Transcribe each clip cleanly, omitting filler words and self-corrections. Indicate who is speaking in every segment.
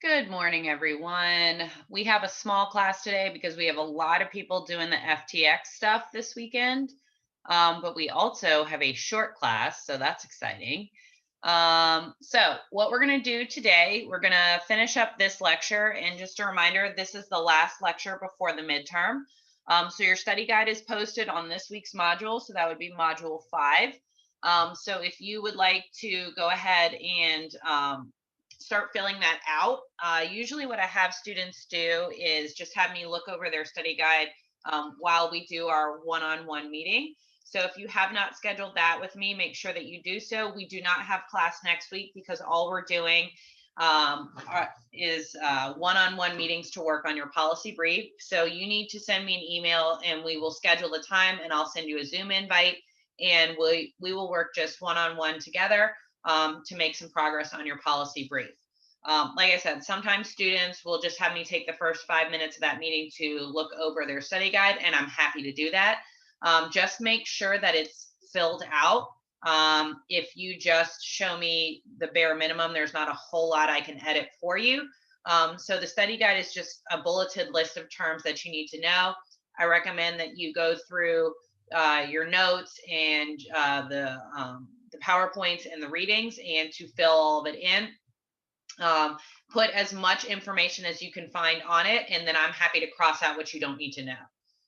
Speaker 1: Good morning, everyone. We have a small class today because we have a lot of people doing the FTX stuff this weekend. But we also have a short class, so that's exciting. So, what we're going to do today, we're going to finish up this lecture. And just a reminder, this is the last lecture before the midterm. So, your study guide is posted on this week's module. So, that would be module 5. So, if you would like to go ahead and start filling that out. Usually, what I have students do is just have me look over their study guide while we do our one on one meeting. So, if you have not scheduled that with me, make sure that you do so. We do not have class next week because all we're doing is one on one meetings to work on your policy brief. So, you need to send me an email and we will schedule the time and I'll send you a Zoom invite and we will work just one on one together to make some progress on your policy brief. Like I said, sometimes students will just have me take the first 5 minutes of that meeting to look over their study guide, and I'm happy to do that. Just make sure that it's filled out. If you just show me the bare minimum, there's not a whole lot I can edit for you. So the study guide is just a bulleted list of terms that you need to know. I recommend that you go through your notes and the PowerPoints and the readings and to fill all of it in. Put as much information as you can find on it, and then I'm happy to cross out what you don't need to know.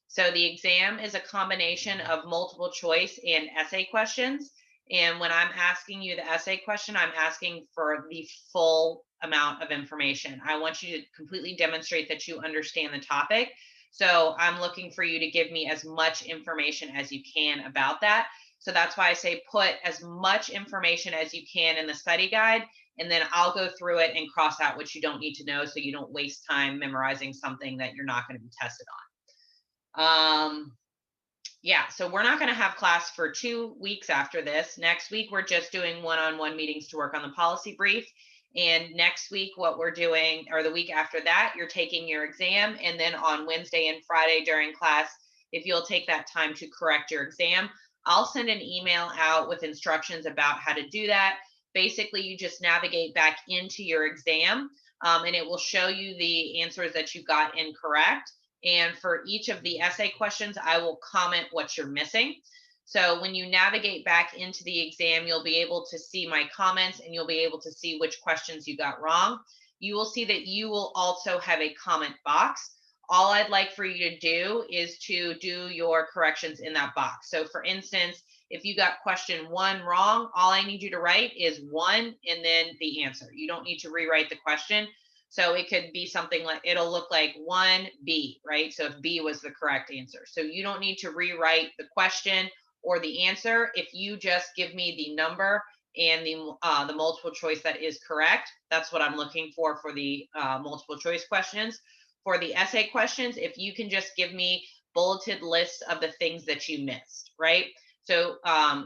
Speaker 1: So the exam is a combination of multiple choice and essay questions. And when I'm asking you the essay question, I'm asking for the full amount of information. I want you to completely demonstrate that you understand the topic. So I'm looking for you to give me as much information as you can about that. So that's why I say put as much information as you can in the study guide, and then I'll go through it and cross out what you don't need to know so you don't waste time memorizing something that you're not going to be tested on. Yeah, so we're not going to have class for 2 weeks after this. Next week, we're just doing one on one meetings to work on the policy brief. And next week, what we're doing, or the week after that, you're taking your exam. And then on Wednesday and Friday during class, if you'll take that time to correct your exam, I'll send an email out with instructions about how to do that. Basically, you just navigate back into your exam and it will show you the answers that you got incorrect. And for each of the essay questions, I will comment what you're missing. So when you navigate back into the exam, you'll be able to see my comments and you'll be able to see which questions you got wrong. You will see that you will also have a comment box. All I'd like for you to do is to do your corrections in that box. So for instance, if you got question 1 wrong, all I need you to write is 1 and then the answer. You don't need to rewrite the question. So it could be something like, it'll look like 1B, right? So if B was the correct answer. So you don't need to rewrite the question or the answer. If you just give me the number and the multiple choice that is correct, that's what I'm looking for the multiple choice questions. For the essay questions, if you can just give me bulleted lists of the things that you missed, right? So,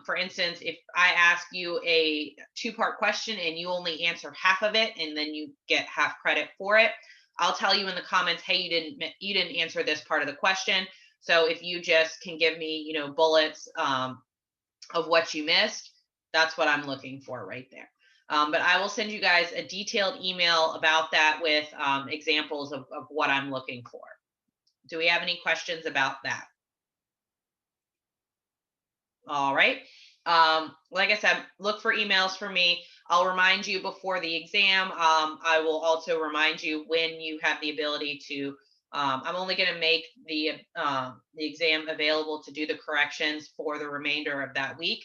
Speaker 1: for instance, if I ask you a 2-part question and you only answer half of it, and then you get half credit for it, I'll tell you in the comments, hey, you didn't answer this part of the question. So if you just can give me, bullets of what you missed, that's what I'm looking for right there. But I will send you guys a detailed email about that with examples of what I'm looking for. Do we have any questions about that? All right. Like I said, look for emails from me. I'll remind you before the exam. I will also remind you when you have the ability to. I'm only going to make the exam available to do the corrections for the remainder of that week.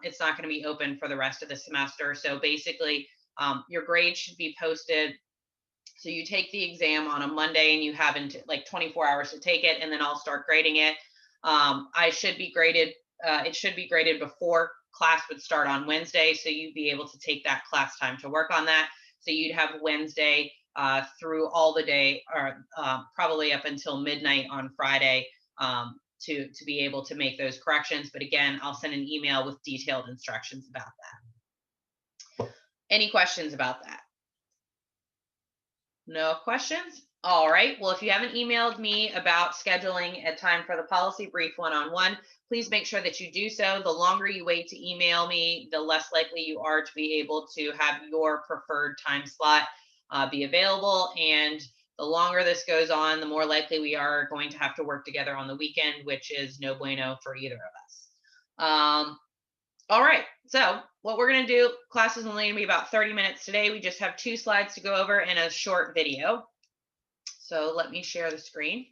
Speaker 1: It's not going to be open for the rest of the semester. So basically, your grade should be posted. So you take the exam on a Monday and you have like 24 hours to take it, and then I'll start grading it. I should be graded it should be graded before class would start on Wednesday. So you'd be able to take that class time to work on that. So you'd have Wednesday through all the day, or probably up until midnight on Friday to be able to make those corrections. But again, I'll send an email with detailed instructions about that. Any questions about that? No questions? All right. Well, if you haven't emailed me about scheduling a time for the policy brief one-on-one, please make sure that you do so. The longer you wait to email me, the less likely you are to be able to have your preferred time slot be available. And the longer this goes on, the more likely we are going to have to work together on the weekend, which is no bueno for either of us. All right, so what we're going to do, class is only going to be about 30 minutes today. We just have 2 slides to go over and a short video. So let me share the screen.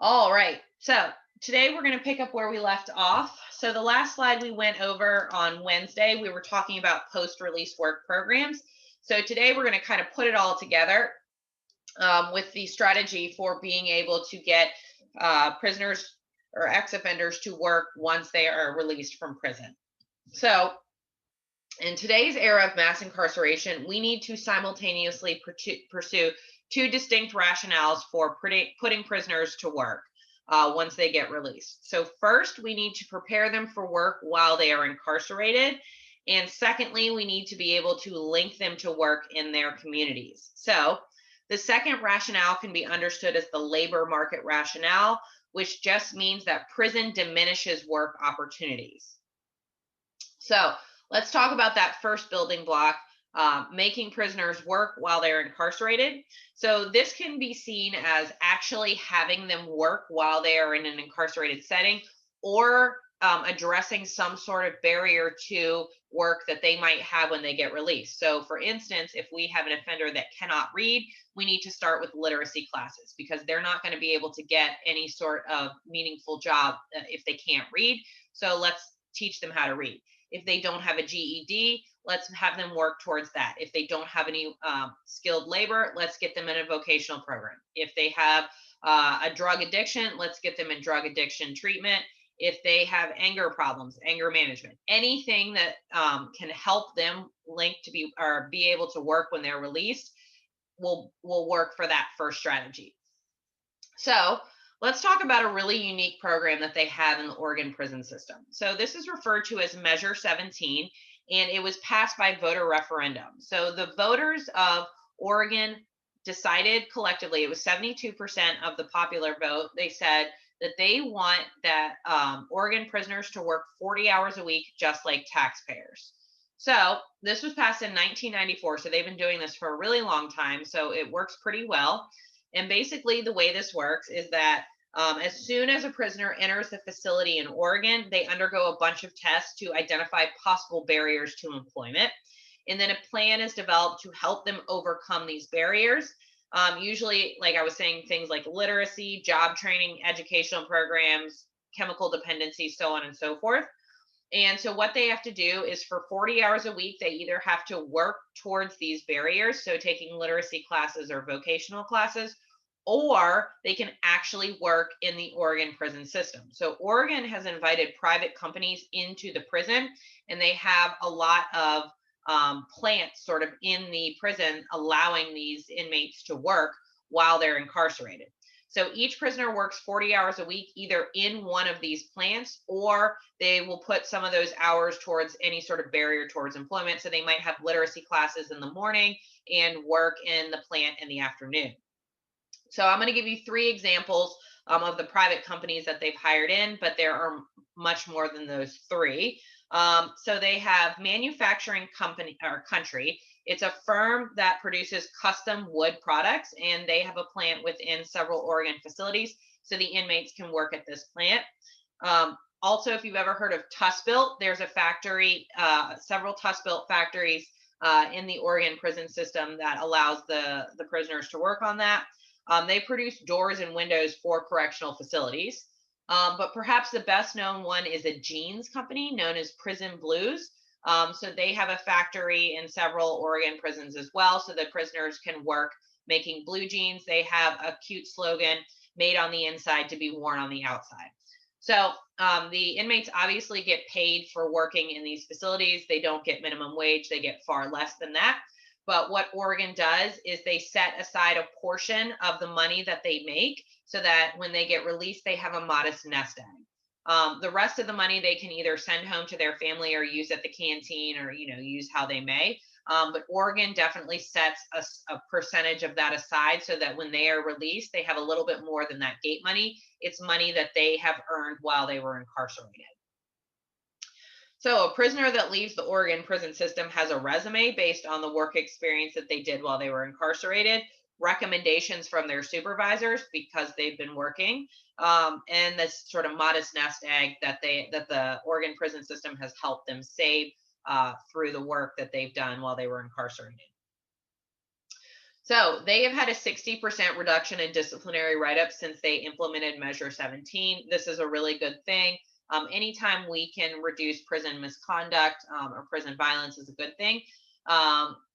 Speaker 1: All right, so today we're going to pick up where we left off. So the last slide we went over on Wednesday, we were talking about post-release work programs. So today we're going to kind of put it all together with the strategy for being able to get prisoners or ex-offenders to work once they are released from prison. So in today's era of mass incarceration, we need to simultaneously pursue 2 distinct rationales for putting prisoners to work once they get released. So first, we need to prepare them for work while they are incarcerated. And secondly, we need to be able to link them to work in their communities. So the second rationale can be understood as the labor market rationale, which just means that prison diminishes work opportunities. So let's talk about that first building block, making prisoners work while they're incarcerated. So this can be seen as actually having them work while they are in an incarcerated setting, or addressing some sort of barrier to work that they might have when they get released. So for instance, if we have an offender that cannot read, we need to start with literacy classes, because they're not going to be able to get any sort of meaningful job if they can't read. So let's teach them how to read. If they don't have a GED, let's have them work towards that. If they don't have any skilled labor, let's get them in a vocational program. If they have a drug addiction, let's get them in drug addiction treatment. If they have anger problems, anger management, anything that can help them link to be able to work when they're released will work for that first strategy. So let's talk about a really unique program that they have in the Oregon prison system. So this is referred to as Measure 17, and it was passed by voter referendum. So the voters of Oregon decided collectively, it was 72% of the popular vote. They said that they want that Oregon prisoners to work 40 hours a week, just like taxpayers. So this was passed in 1994. So they've been doing this for a really long time. So it works pretty well. And basically the way this works is that as soon as a prisoner enters the facility in Oregon, they undergo a bunch of tests to identify possible barriers to employment. And then a plan is developed to help them overcome these barriers. Usually, like I was saying, things like literacy, job training, educational programs, chemical dependency, so on and so forth. And so what they have to do is for 40 hours a week, they either have to work towards these barriers, so taking literacy classes or vocational classes, or they can actually work in the Oregon prison system. So Oregon has invited private companies into the prison, and they have a lot of plants sort of in the prison allowing these inmates to work while they're incarcerated. So each prisoner works 40 hours a week, either in one of these plants, or they will put some of those hours towards any sort of barrier towards employment. So they might have literacy classes in the morning and work in the plant in the afternoon. So I'm going to give you 3 examples of the private companies that they've hired in, but there are much more than those 3. So they have Manufacturing Company or Country. It's a firm that produces custom wood products, and they have a plant within several Oregon facilities, so the inmates can work at this plant. Also, if you've ever heard of TusBuilt, there's a factory, several TusBuilt factories in the Oregon prison system that allows the prisoners to work on that. They produce doors and windows for correctional facilities. But perhaps the best known one is a jeans company known as Prison Blues. So they have a factory in several Oregon prisons as well, so the prisoners can work making blue jeans. They have a cute slogan, made on the inside to be worn on the outside. So the inmates obviously get paid for working in these facilities. They don't get minimum wage. They get far less than that. But what Oregon does is they set aside a portion of the money that they make so that when they get released, they have a modest nest egg. The rest of the money they can either send home to their family or use at the canteen or, use how they may. But Oregon definitely sets a percentage of that aside so that when they are released, they have a little bit more than that gate money. It's money that they have earned while they were incarcerated. So a prisoner that leaves the Oregon prison system has a resume based on the work experience that they did while they were incarcerated, recommendations from their supervisors because they've been working, and this sort of modest nest egg that the Oregon prison system has helped them save through the work that they've done while they were incarcerated. So they have had a 60% reduction in disciplinary write-ups since they implemented Measure 17. This is a really good thing. Anytime we can reduce prison misconduct or prison violence is a good thing.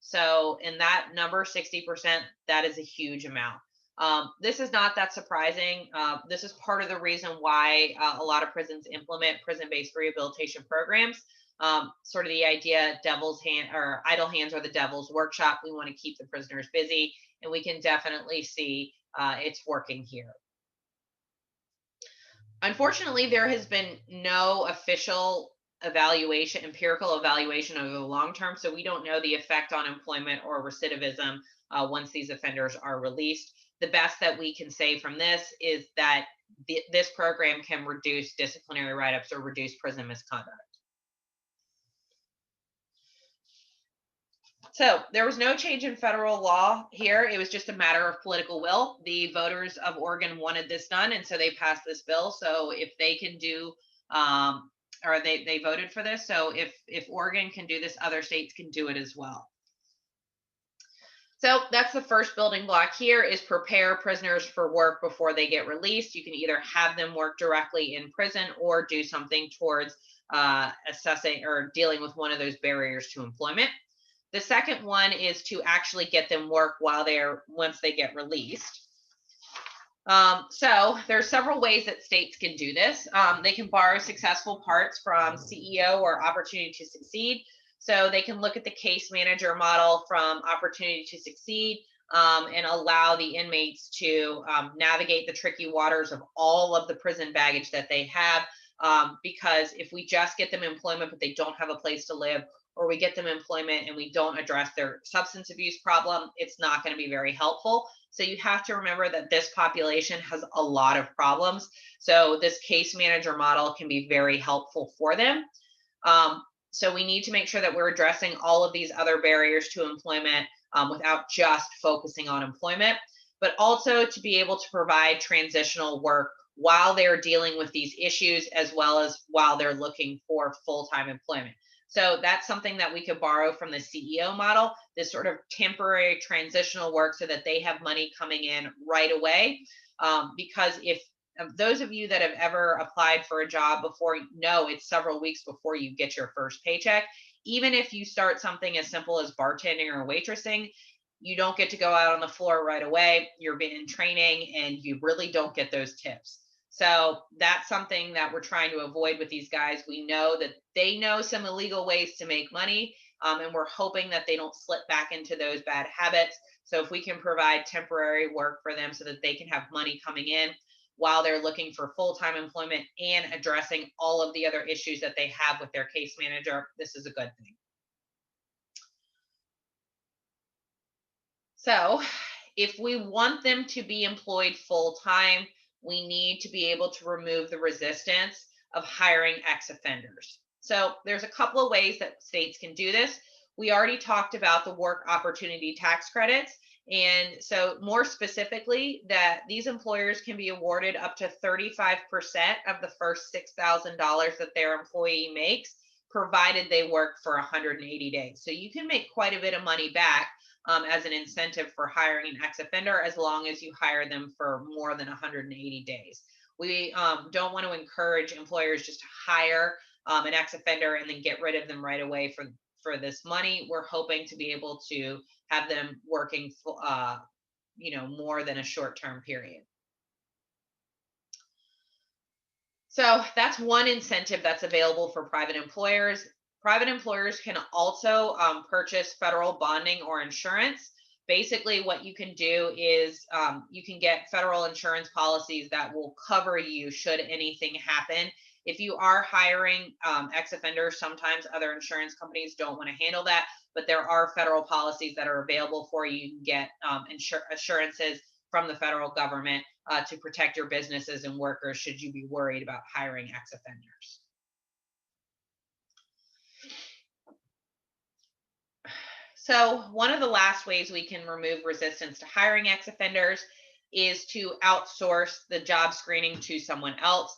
Speaker 1: So in that number, 60%, that is a huge amount. This is not that surprising. This is part of the reason why a lot of prisons implement prison-based rehabilitation programs. Sort of the idea, devil's hand or idle hands are the devil's workshop. We want to keep the prisoners busy, and we can definitely see it's working here. Unfortunately, there has been no official evaluation, empirical evaluation over the long term, so we don't know the effect on employment or recidivism once these offenders are released. The best that we can say from this is that this program can reduce disciplinary write-ups or reduce prison misconduct. So there was no change in federal law here. It was just a matter of political will. The voters of Oregon wanted this done, and so they passed this bill. So if they can do, or they voted for this. So if Oregon can do this, other states can do it as well. So that's the first building block here is prepare prisoners for work before they get released. You can either have them work directly in prison or do something towards assessing or dealing with one of those barriers to employment. The second one is to actually get them work once they get released. So there are several ways that states can do this. They can borrow successful parts from CEO or Opportunity to Succeed. So they can look at the case manager model from Opportunity to Succeed and allow the inmates to navigate the tricky waters of all of the prison baggage that they have. Because if we just get them employment, but they don't have a place to live, or we get them employment and we don't address their substance abuse problem, it's not going to be very helpful. So you have to remember that this population has a lot of problems. So this case manager model can be very helpful for them. So we need to make sure that we're addressing all of these other barriers to employment without just focusing on employment, but also to be able to provide transitional work while they're dealing with these issues, as well as while they're looking for full-time employment. So that's something that we could borrow from the CEO model, this sort of temporary transitional work so that they have money coming in right away. Because if those of you that have ever applied for a job before know it's several weeks before you get your first paycheck. Even if you start something as simple as bartending or waitressing, you don't get to go out on the floor right away. You're in training and you really don't get those tips. So that's something that we're trying to avoid with these guys. We know that they know some illegal ways to make money, and we're hoping that they don't slip back into those bad habits. So if we can provide temporary work for them so that they can have money coming in while they're looking for full-time employment and addressing all of the other issues that they have with their case manager, this is a good thing. So if we want them to be employed full-time, we need to be able to remove the resistance of hiring ex-offenders. So there's a couple of ways that states can do this. We already talked about the work opportunity tax credits. And so more specifically, that these employers can be awarded up to 35% of the first $6,000 that their employee makes, provided they work for 180 days. So you can make quite a bit of money back as an incentive for hiring an ex-offender, as long as you hire them for more than 180 days. We don't want to encourage employers just to hire an ex-offender and then get rid of them right away for this money. We're hoping to be able to have them working more than a short-term period. So that's one incentive that's available for private employers. Private employers can also purchase federal bonding or insurance. Basically, what you can do is you can get federal insurance policies that will cover you should anything happen. If you are hiring ex-offenders, sometimes other insurance companies don't want to handle that, but there are federal policies that are available for you. You can get assurances from the federal government to protect your businesses and workers should you be worried about hiring ex-offenders. So one of the last ways we can remove resistance to hiring ex-offenders is to outsource the job screening to someone else.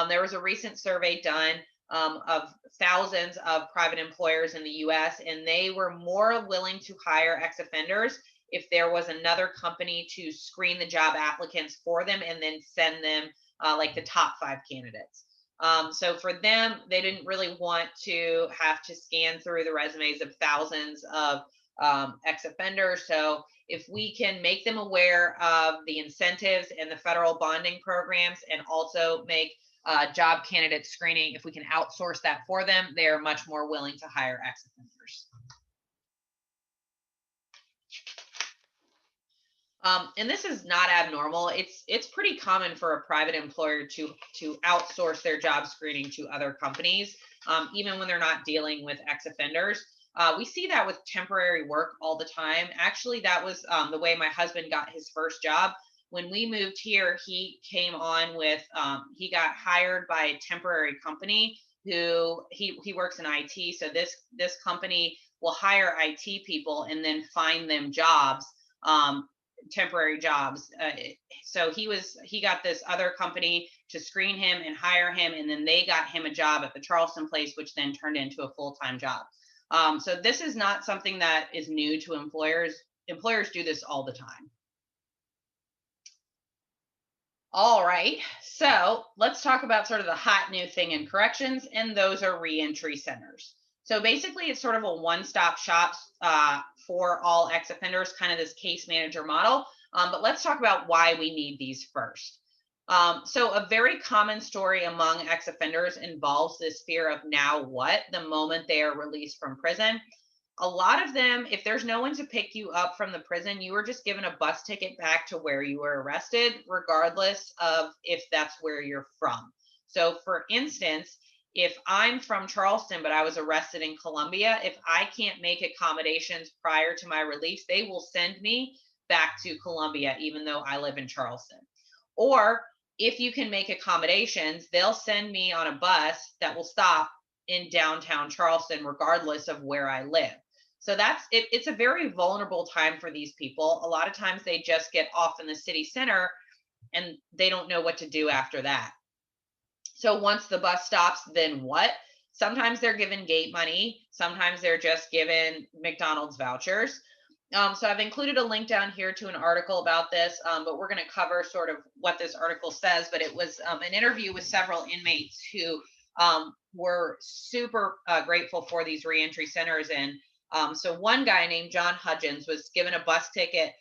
Speaker 1: There was a recent survey done of thousands of private employers in the US, and they were more willing to hire ex-offenders if there was another company to screen the job applicants for them and then send them like the top 5 candidates. So for them, they didn't really want to have to scan through the resumes of thousands of ex-offenders. So if we can make them aware of the incentives and the federal bonding programs, and also make job candidate screening, if we can outsource that for them, they're much more willing to hire ex-offenders. And this is not abnormal. It's pretty common for a private employer to outsource their job screening to other companies, even when they're not dealing with ex-offenders. We see that with temporary work all the time. Actually, that was the way my husband got his first job. When we moved here, he came on with, he got hired by a temporary company who he works in IT. So this company will hire IT people and then find them jobs, temporary jobs. So he got this other company to screen him and hire him, and then they got him a job at the Charleston place, which then turned into a full-time job. So this is not something that is new to employers. Employers do this all the time. All right, so let's talk about sort of the hot new thing in corrections, and those are reentry centers. So basically, it's sort of a one-stop shop for all ex-offenders, kind of this case manager model. But let's talk about why we need these first. So a very common story among ex-offenders involves this fear of now what, the moment they are released from prison. A lot of them, if there's no one to pick you up from the prison, you were just given a bus ticket back to where you were arrested, regardless of if that's where you're from. So for instance, if I'm from Charleston, but I was arrested in Columbia, if I can't make accommodations prior to my release, they will send me back to Columbia, even though I live in Charleston. Or if you can make accommodations, they'll send me on a bus that will stop in downtown Charleston, regardless of where I live. So that's it. It's a very vulnerable time for these people. A lot of times they just get off in the city center and they don't know what to do after that. So once the bus stops, then what? Sometimes they're given gate money. Sometimes they're just given McDonald's vouchers. So I've included a link down here to an article about this, but we're going to cover sort of what this article says. But it was an interview with several inmates who were super grateful for these reentry centers. And so one guy named John Hudgens was given a bus ticket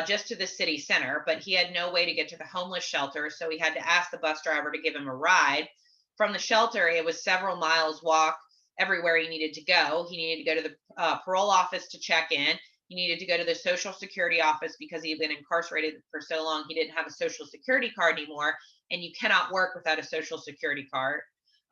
Speaker 1: just to the city center, but he had no way to get to the homeless shelter. So he had to ask the bus driver to give him a ride. From the shelter, it was several miles walk everywhere he needed to go. He needed to go to the parole office to check in. He needed to go to the Social Security office because he had been incarcerated for so long. He didn't have a Social Security card anymore, and you cannot work without a Social Security card.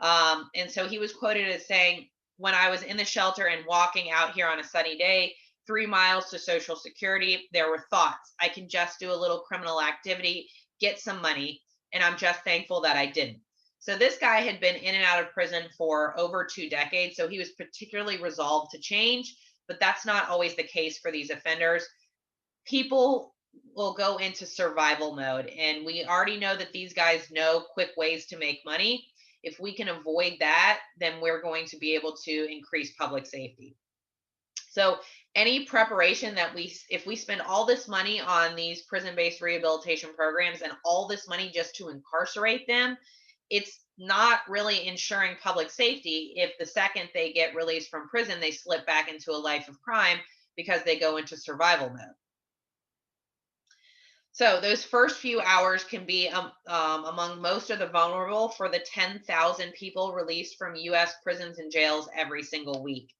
Speaker 1: And so he was quoted as saying, when I was in the shelter and walking out here on a sunny day, 3 miles to Social Security, there were thoughts. I can just do a little criminal activity, get some money, and I'm just thankful that I didn't. So this guy had been in and out of prison for over 2 decades, so he was particularly resolved to change, but that's not always the case for these offenders. People will go into survival mode, and we already know that these guys know quick ways to make money. If we can avoid that, then we're going to be able to increase public safety. So any preparation that if we spend all this money on these prison-based rehabilitation programs and all this money just to incarcerate them, it's not really ensuring public safety if the second they get released from prison, they slip back into a life of crime because they go into survival mode. So those first few hours can be among most of the vulnerable for the 10,000 people released from U.S. prisons and jails every single week.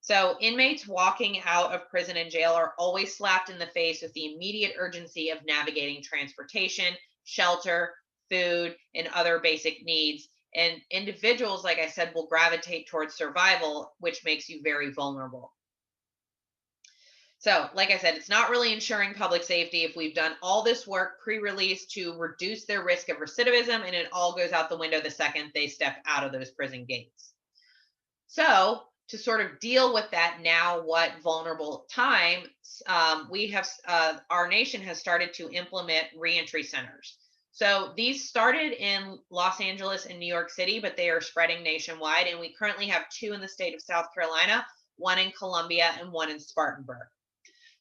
Speaker 1: So inmates walking out of prison and jail are always slapped in the face with the immediate urgency of navigating transportation, shelter, food, and other basic needs. And individuals, like I said, will gravitate towards survival, which makes you very vulnerable. So, like I said, it's not really ensuring public safety if we've done all this work pre-release to reduce their risk of recidivism, and it all goes out the window the second they step out of those prison gates. So, to sort of deal with that now, what vulnerable time, we have, our nation has started to implement reentry centers. So, these started in Los Angeles and New York City, but they are spreading nationwide. And we currently have two in the state of South Carolina, one in Columbia, and one in Spartanburg.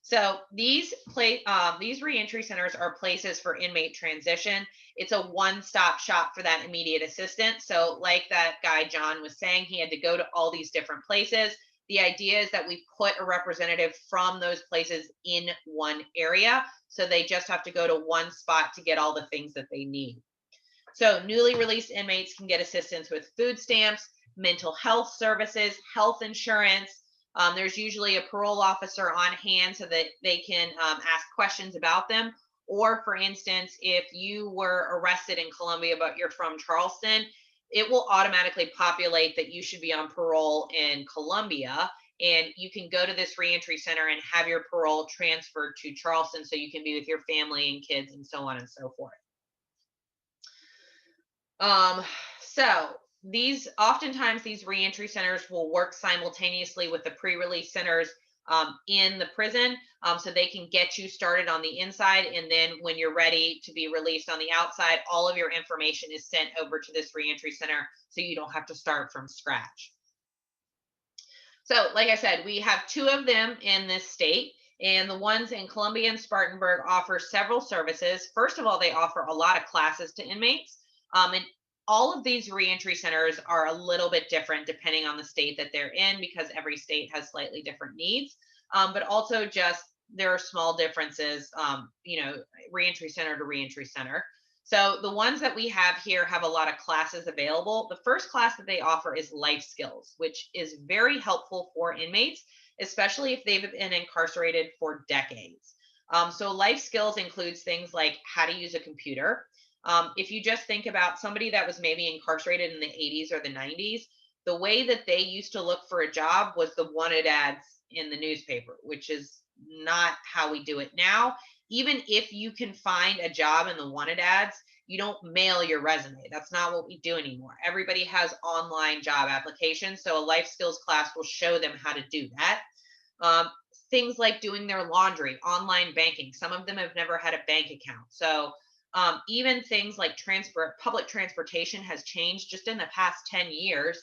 Speaker 1: So these reentry centers are places for inmate transition. It's a one-stop shop for that immediate assistance. So, like that guy John was saying, he had to go to all these different places. The idea is that we put a representative from those places in one area, so they just have to go to one spot to get all the things that they need. So, newly released inmates can get assistance with food stamps, mental health services, health insurance. There's usually a parole officer on hand so that they can ask questions about them. Or, for instance, if you were arrested in Columbia but you're from Charleston, it will automatically populate that you should be on parole in Columbia. And you can go to this reentry center and have your parole transferred to Charleston so you can be with your family and kids and so on and so forth. Um, so oftentimes these reentry centers will work simultaneously with the pre-release centers in the prison, so they can get you started on the inside, and then when you're ready to be released on the outside, all of your information is sent over to this reentry center, so you don't have to start from scratch. So, like I said, we have two of them in this state. And the ones in Columbia and Spartanburg offer several services. First of all, they offer a lot of classes to inmates. And all of these reentry centers are a little bit different depending on the state that they're in, because every state has slightly different needs. But also, just there are small differences, reentry center to reentry center. So the ones that we have here have a lot of classes available. The first class that they offer is life skills, which is very helpful for inmates, especially if they've been incarcerated for decades. So life skills includes things like how to use a computer. If you just think about somebody that was maybe incarcerated in the 80s or the 90s, the way that they used to look for a job was the wanted ads in the newspaper, which is not how we do it now. Even if you can find a job in the wanted ads, you don't mail your resume. That's not what we do anymore. Everybody has online job applications. So a life skills class will show them how to do that. Um, Things like doing their laundry, online banking. Some of them have never had a bank account. So even things like public transportation has changed just in the past 10 years.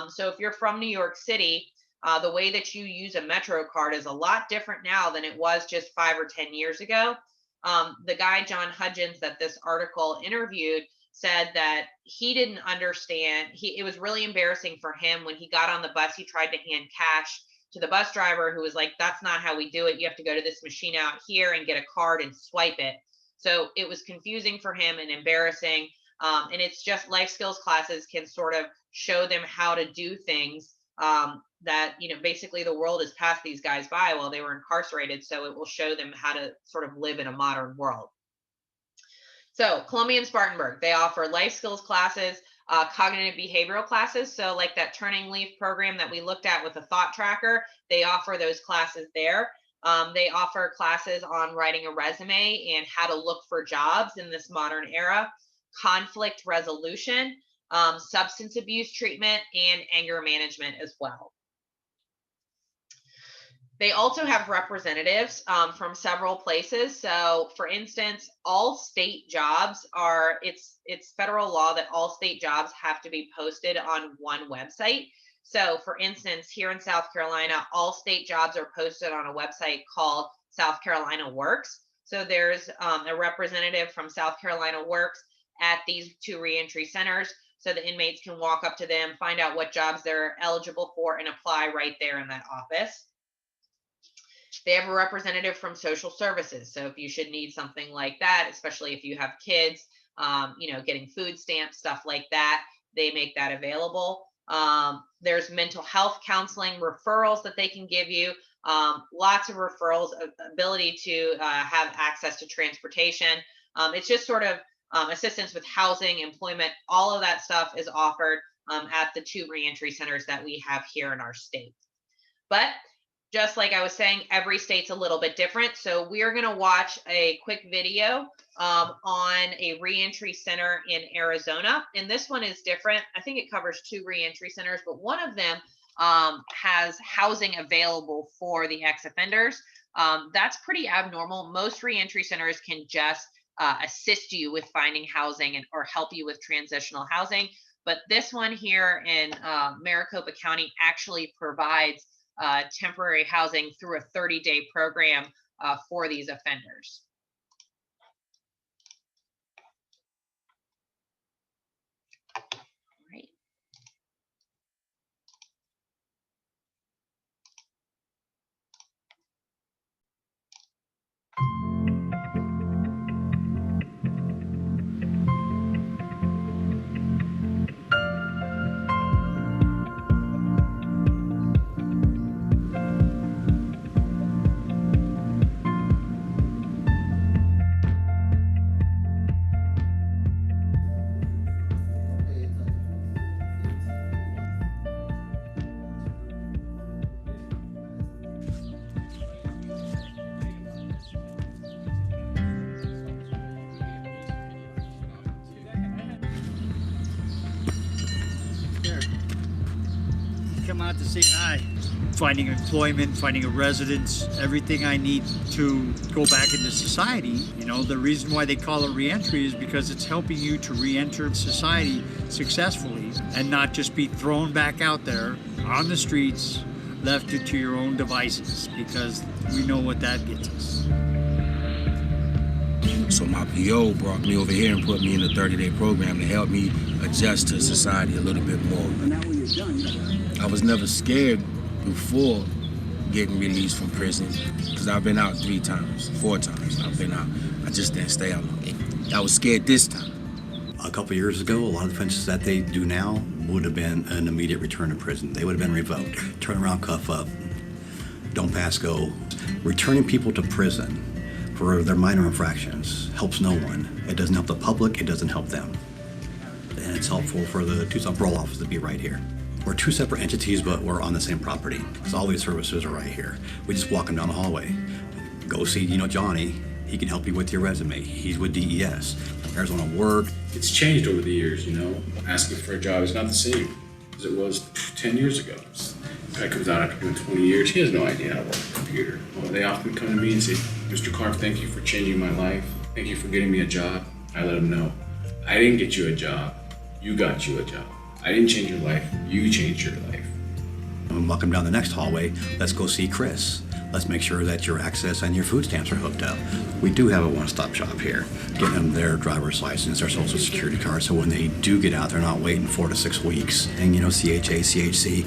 Speaker 1: So if you're from New York City, the way that you use a Metro card is a lot different now than it was just 5 or 10 years ago. The guy, John Hudgens, that this article interviewed, said that he didn't understand. It was really embarrassing for him when he got on the bus. He tried to hand cash to the bus driver, who was like, "That's not how we do it. You have to go to this machine out here and get a card and swipe it." So it was confusing for him and embarrassing. And it's just life skills classes can sort of show them how to do things that, basically the world has passed these guys by while they were incarcerated. So it will show them how to sort of live in a modern world. So Columbia and Spartanburg, they offer life skills classes, cognitive behavioral classes. So like that turning leaf program that we looked at with the thought tracker, they offer those classes there. They offer classes on writing a resume and how to look for jobs in this modern era, conflict resolution, substance abuse treatment, and anger management as well. They also have representatives from several places. So, for instance, all state jobs it's federal law that all state jobs have to be posted on one website. So, for instance, here in South Carolina, all state jobs are posted on a website called South Carolina Works. So, there's a representative from South Carolina Works at these two reentry centers. So the inmates can walk up to them, find out what jobs they're eligible for, and apply right there in that office. They have a representative from social services. So if you should need something like that, especially if you have kids, getting food stamps, stuff like that, they make that available. There's mental health counseling referrals that they can give you. Lots of referrals, ability to have access to transportation. It's just sort of assistance with housing, employment, all of that stuff is offered at the two reentry centers that we have here in our state. But just like I was saying, every state's a little bit different. So we are going to watch a quick video on a reentry center in Arizona. And this one is different. I think it covers 2 reentry centers, but one of them has housing available for the ex-offenders. That's pretty abnormal. Most reentry centers can just assist you with finding housing or help you with transitional housing. But this one here in Maricopa County actually provides temporary housing through a 30-day program for these offenders. Right.
Speaker 2: Come out to say hi. Finding employment, finding a residence, everything I need to go back into society. You know, the reason why they call it reentry is because it's helping you to re-enter society successfully and not just be thrown back out there on the streets, left to your own devices, because we know what that gets us.
Speaker 3: So my PO brought me over here and put me in the 30-day program to help me adjust to society a little bit more. I was never scared before getting released from prison because I've been out 4 times. I've been out. I just didn't stay out long. I was scared this time.
Speaker 4: A couple years ago, a lot of offenses that they do now would have been an immediate return to prison. They would have been revoked. Turn around, cuff up, don't pass go. Returning people to prison for their minor infractions helps no one. It doesn't help the public, it doesn't help them. And it's helpful for the Tucson Parole Office to be right here. We're 2 separate entities, but we're on the same property. So all these services are right here. We just walk them down the hallway. Go see, Johnny. He can help you with your resume. He's with DES. Arizona Work.
Speaker 5: It's changed over the years, Asking for a job is not the same as it was 10 years ago. Guy comes out after doing 20 years, he has no idea how to work a computer. Well, they often come to me and say, Mr. Clark, thank you for changing my life. Thank you for getting me a job. I let them know, I didn't get you a job. You got you a job. I didn't change your life, you changed your life.
Speaker 4: And walk them down the next hallway, let's go see Chris. Let's make sure that your access and your food stamps are hooked up. We do have a one-stop shop here, getting them their driver's license, their social security card, so when they do get out, they're not waiting 4 to 6 weeks. And CHA, CHC,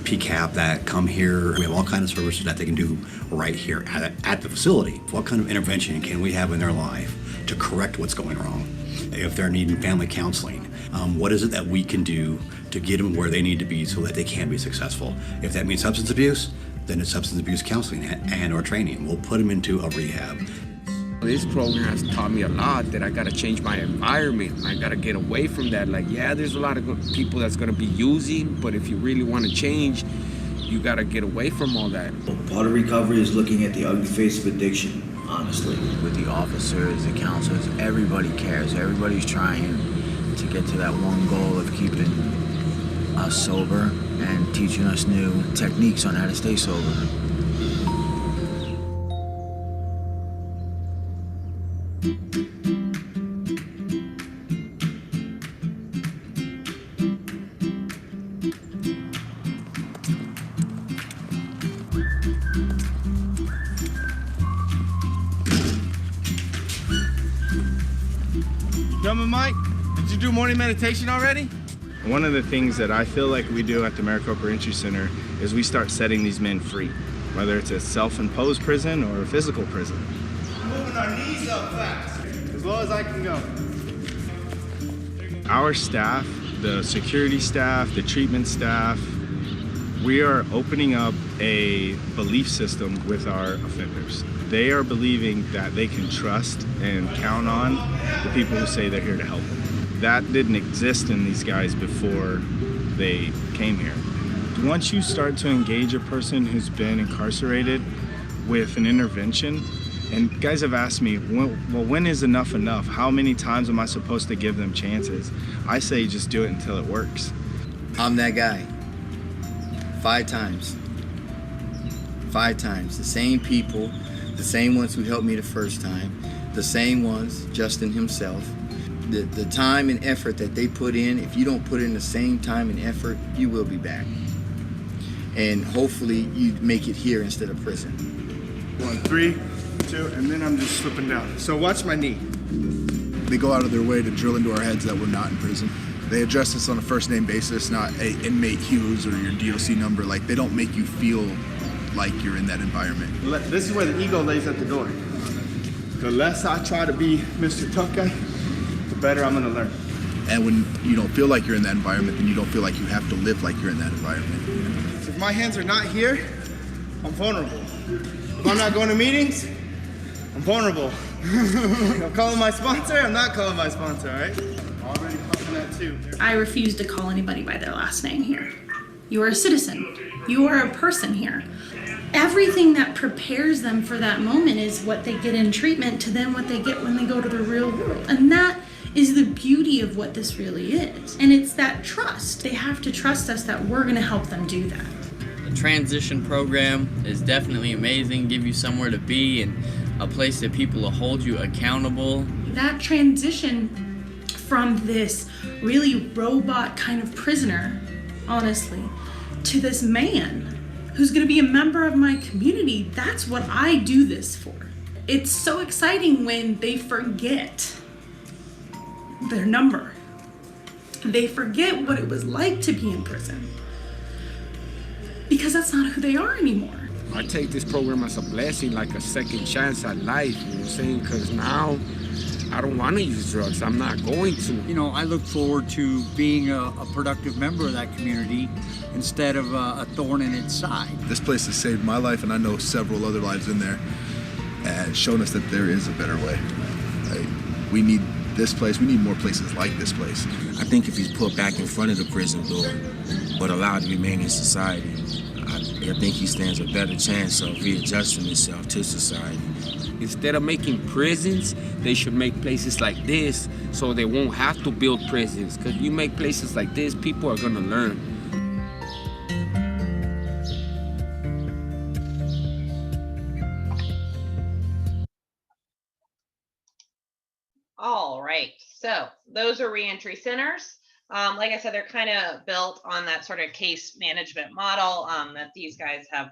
Speaker 4: PCAP that come here. We have all kinds of services that they can do right here at the facility. What kind of intervention can we have in their life to correct what's going wrong? If they're needing family counseling, what is it that we can do to get them where they need to be so that they can be successful? If that means substance abuse, then it's substance abuse counseling and or training. We'll put them into a rehab.
Speaker 6: This program has taught me a lot, that I gotta change my environment. I gotta get away from that. Like, yeah, there's a lot of people that's gonna be using, but if you really wanna change, you gotta get away from all that.
Speaker 7: Part of recovery is looking at the ugly face of addiction, honestly.
Speaker 8: With the officers, the counselors, everybody cares. Everybody's trying to get to that one goal of keeping us sober and teaching us new techniques on how to stay sober.
Speaker 9: Gentlemen, Mike, did you do morning meditation already? One of the things that I feel like we do at the Maricopa Reentry Center is we start setting these men free, whether it's a self-imposed prison or a physical prison.
Speaker 10: Moving our knees up fast, as low as I can go.
Speaker 9: Our staff, the security staff, the treatment staff, we are opening up a belief system with our offenders. They are believing that they can trust and count on the people who say they're here to help them. That didn't exist in these guys before they came here. Once you start to engage a person who's been incarcerated with an intervention, and guys have asked me, well, when is enough enough? How many times am I supposed to give them chances? I say just do it until it works.
Speaker 11: I'm that guy. 5 times. 5 times. The same people, the same ones who helped me the first time, the same ones, Justin himself. The time and effort that they put in, if you don't put in the same time and effort, you will be back. And hopefully you make it here instead of prison.
Speaker 10: 1, 3, 2, and then I'm just slipping down. So watch my knee.
Speaker 12: They go out of their way to drill into our heads that we're not in prison. They address us on a first name basis, not a inmate Hughes or your DOC number. Like, they don't make you feel like you're in that environment.
Speaker 10: This is where the ego lays at the door. The less I try to be Mr. Tough Guy, the better I'm gonna learn.
Speaker 12: And when you don't feel like you're in that environment, then you don't feel like you have to live like you're in that environment.
Speaker 10: If my hands are not here, I'm vulnerable. If I'm not going to meetings, I'm vulnerable. I'm calling my sponsor, I'm not calling my sponsor, all right? Already calling that too.
Speaker 13: I refuse to call anybody by their last name here. You are a citizen. You are a person here. Everything that prepares them for that moment is what they get in treatment to then what they get when they go to the real world. And that is the beauty of what this really is. And it's that trust. They have to trust us that we're gonna help them do that.
Speaker 14: The transition program is definitely amazing, give you somewhere to be and a place that people will hold you accountable.
Speaker 13: That transition from this really robot kind of prisoner, honestly, to this man who's gonna be a member of my community, that's what I do this for. It's so exciting when they forget their number. They forget what it was like to be in prison. Because that's not who they are anymore.
Speaker 6: I take this program as a blessing, like a second chance at life, you know what I'm saying? Because now I don't want to use drugs. I'm not going to.
Speaker 2: You know, I look forward to being a productive member of that community instead of a thorn in its side.
Speaker 12: This place has saved my life, and I know several other lives in there, and shown us that there is a better way. Like, we need this place. We need more places like this place.
Speaker 3: I think if he's put back in front of the prison door, but allowed to remain in society, I think he stands a better chance of readjusting himself to society.
Speaker 6: Instead of making prisons, they should make places like this so they won't have to build prisons. Because you make places like this, people are going to learn.
Speaker 1: All right, so those are reentry centers. Like I said, they're kind of built on that sort of case management model that these guys have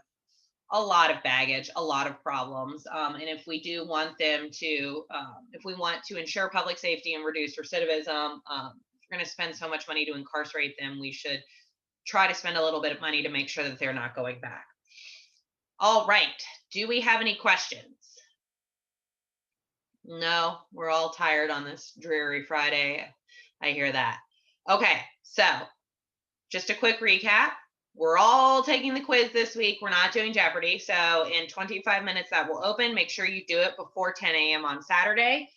Speaker 1: a lot of baggage, a lot of problems. And if we do want them to, if we want to ensure public safety and reduce recidivism, if we're going to spend so much money to incarcerate them, we should try to spend a little bit of money to make sure that they're not going back. All right, do we have any questions? No, we're all tired on this dreary Friday. I hear that. Okay, so just a quick recap. We're all taking the quiz this week. We're not doing Jeopardy. So in 25 minutes that will open. Make sure you do it before 10 a.m. on Saturday.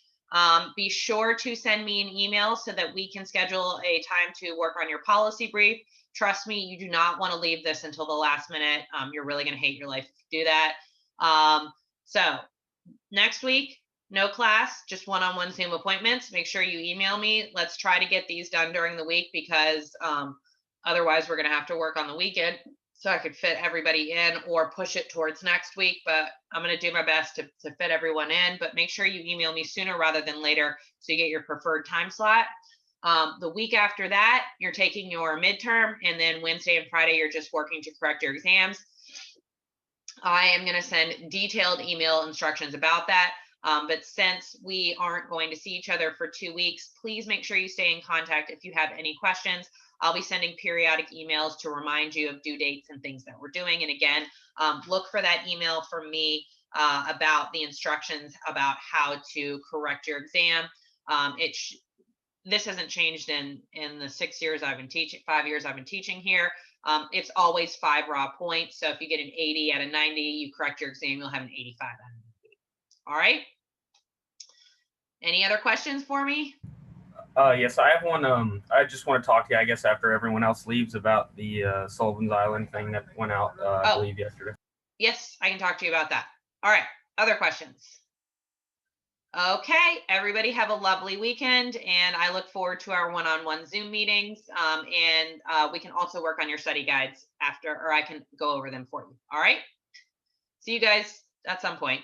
Speaker 1: Be sure to send me an email so that we can schedule a time to work on your policy brief. Trust me, you do not want to leave this until the last minute. You're really going to hate your life if you do that. So next week, no class, just one-on-one Zoom appointments. Make sure you email me. Let's try to get these done during the week because otherwise we're going to have to work on the weekend so I could fit everybody in or push it towards next week. But I'm going to do my best to fit everyone in. But make sure you email me sooner rather than later so you get your preferred time slot. The week after that, you're taking your midterm, and then Wednesday and Friday, you're just working to correct your exams. I am going to send detailed email instructions about that. But since we aren't going to see each other for 2 weeks, please make sure you stay in contact if you have any questions. I'll be sending periodic emails to remind you of due dates and things that we're doing. And again, look for that email from me about the instructions about how to correct your exam. This hasn't changed in the 6 years I've been teaching, 5 years I've been teaching here. It's always 5 raw points. So if you get an 80 out of 90, you correct your exam, you'll have an 85 out of 90. All right. Any other questions for me?
Speaker 15: Yes, I have one. I just want to talk to you, I guess, after everyone else leaves about the Sullivan's Island thing that went out, I
Speaker 1: Oh.
Speaker 15: believe, yesterday.
Speaker 1: Yes, I can talk to you about that. All right. Other questions? Okay, everybody have a lovely weekend, and I look forward to our one-on-one Zoom meetings. And we can also work on your study guides after, or I can go over them for you. All right. See you guys at some point.